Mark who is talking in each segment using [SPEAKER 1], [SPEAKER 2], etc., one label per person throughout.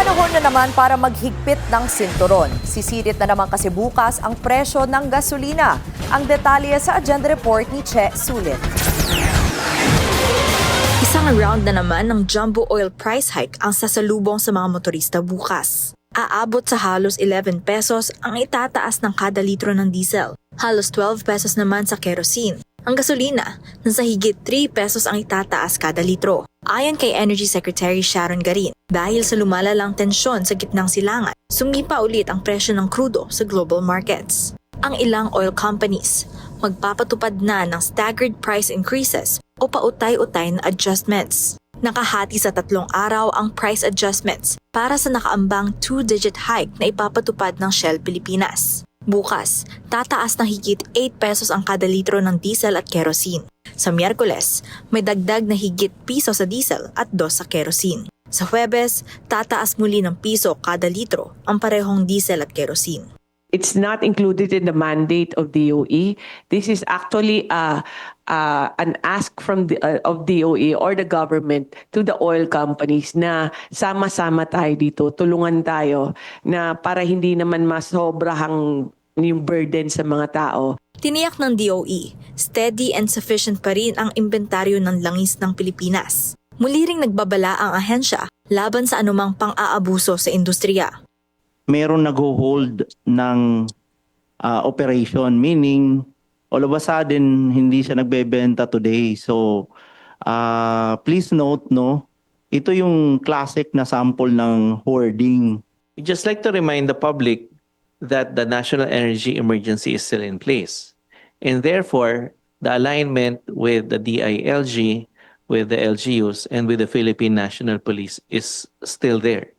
[SPEAKER 1] Panahon na naman para maghigpit ng sinturon. Sisirit na naman kasi bukas ang presyo ng gasolina. Ang detalye sa agenda report ni Che Sulit.
[SPEAKER 2] Isang round na naman ng jumbo oil price hike ang sasalubong sa mga motorista bukas. Aabot sa halos 11 pesos ang itataas ng kada litro ng diesel. Halos 12 pesos naman sa kerosene. Ang gasolina, nasa higit 3 pesos ang itataas kada litro. Ayon kay Energy Secretary Sharon Garin, dahil sa lumalalang tensyon sa gitnang silangan, sumipa ulit ang presyo ng krudo sa global markets. Ang ilang oil companies magpapatupad na ng staggered price increases o pautay-utay na adjustments. Nakahati sa 3 araw ang price adjustments para sa nakaambang 2-digit hike na ipapatupad ng Shell Pilipinas. Bukas, tataas ng higit 8 pesos ang kada litro ng diesel at kerosene. Sa Miyerkules, may dagdag na higit piso sa diesel at 2 sa kerosene. Sa Huwebes, tataas muli ng piso kada litro ang parehong diesel at kerosene.
[SPEAKER 3] It's not included in the mandate of DOE. This is actually an ask from of DOE or the government to the oil companies na sama-sama tayo dito, tulungan tayo na para hindi naman masobrahang yung burden sa mga tao.
[SPEAKER 2] Tiniyak ng DOE, steady and sufficient pa rin ang inventaryo ng langis ng Pilipinas. Muli ring nagbabala ang ahensya laban sa anumang pang-aabuso sa industriya.
[SPEAKER 4] Meron nag-hold ng operation, meaning all of a sudden hindi siya nagbebenta today. So please note, no, ito yung classic na sample ng hoarding.
[SPEAKER 5] We'd just like to remind the public that the national energy emergency is still in place. And therefore, the alignment with the DILG, with the LGUs, and with the Philippine National Police is still there.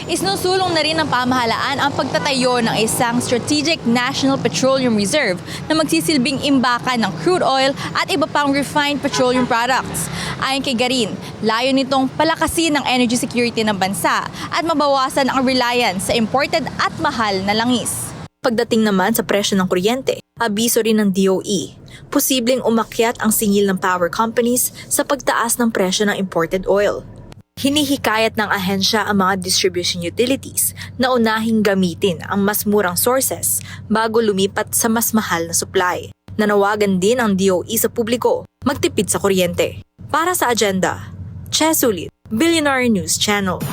[SPEAKER 6] Isnusulong na rin ng pamahalaan ang pagtatayo ng isang Strategic National Petroleum Reserve na magsisilbing imbakan ng crude oil at iba pang refined petroleum products. Ayon kay Garin, layo nitong palakasin ang energy security ng bansa at mabawasan ang reliance sa imported at mahal na langis.
[SPEAKER 2] Pagdating naman sa presyo ng kuryente, abiso rin ng DOE, posibleng umakyat ang singil ng power companies sa pagtaas ng presyo ng imported oil. Hinihikayat ng ahensya ang mga distribution utilities na unahing gamitin ang mas murang sources bago lumipat sa mas mahal na supply. Nanawagan din ang DOE sa publiko magtipid sa kuryente. Para sa agenda, Che Sulit, Billionaire News Channel.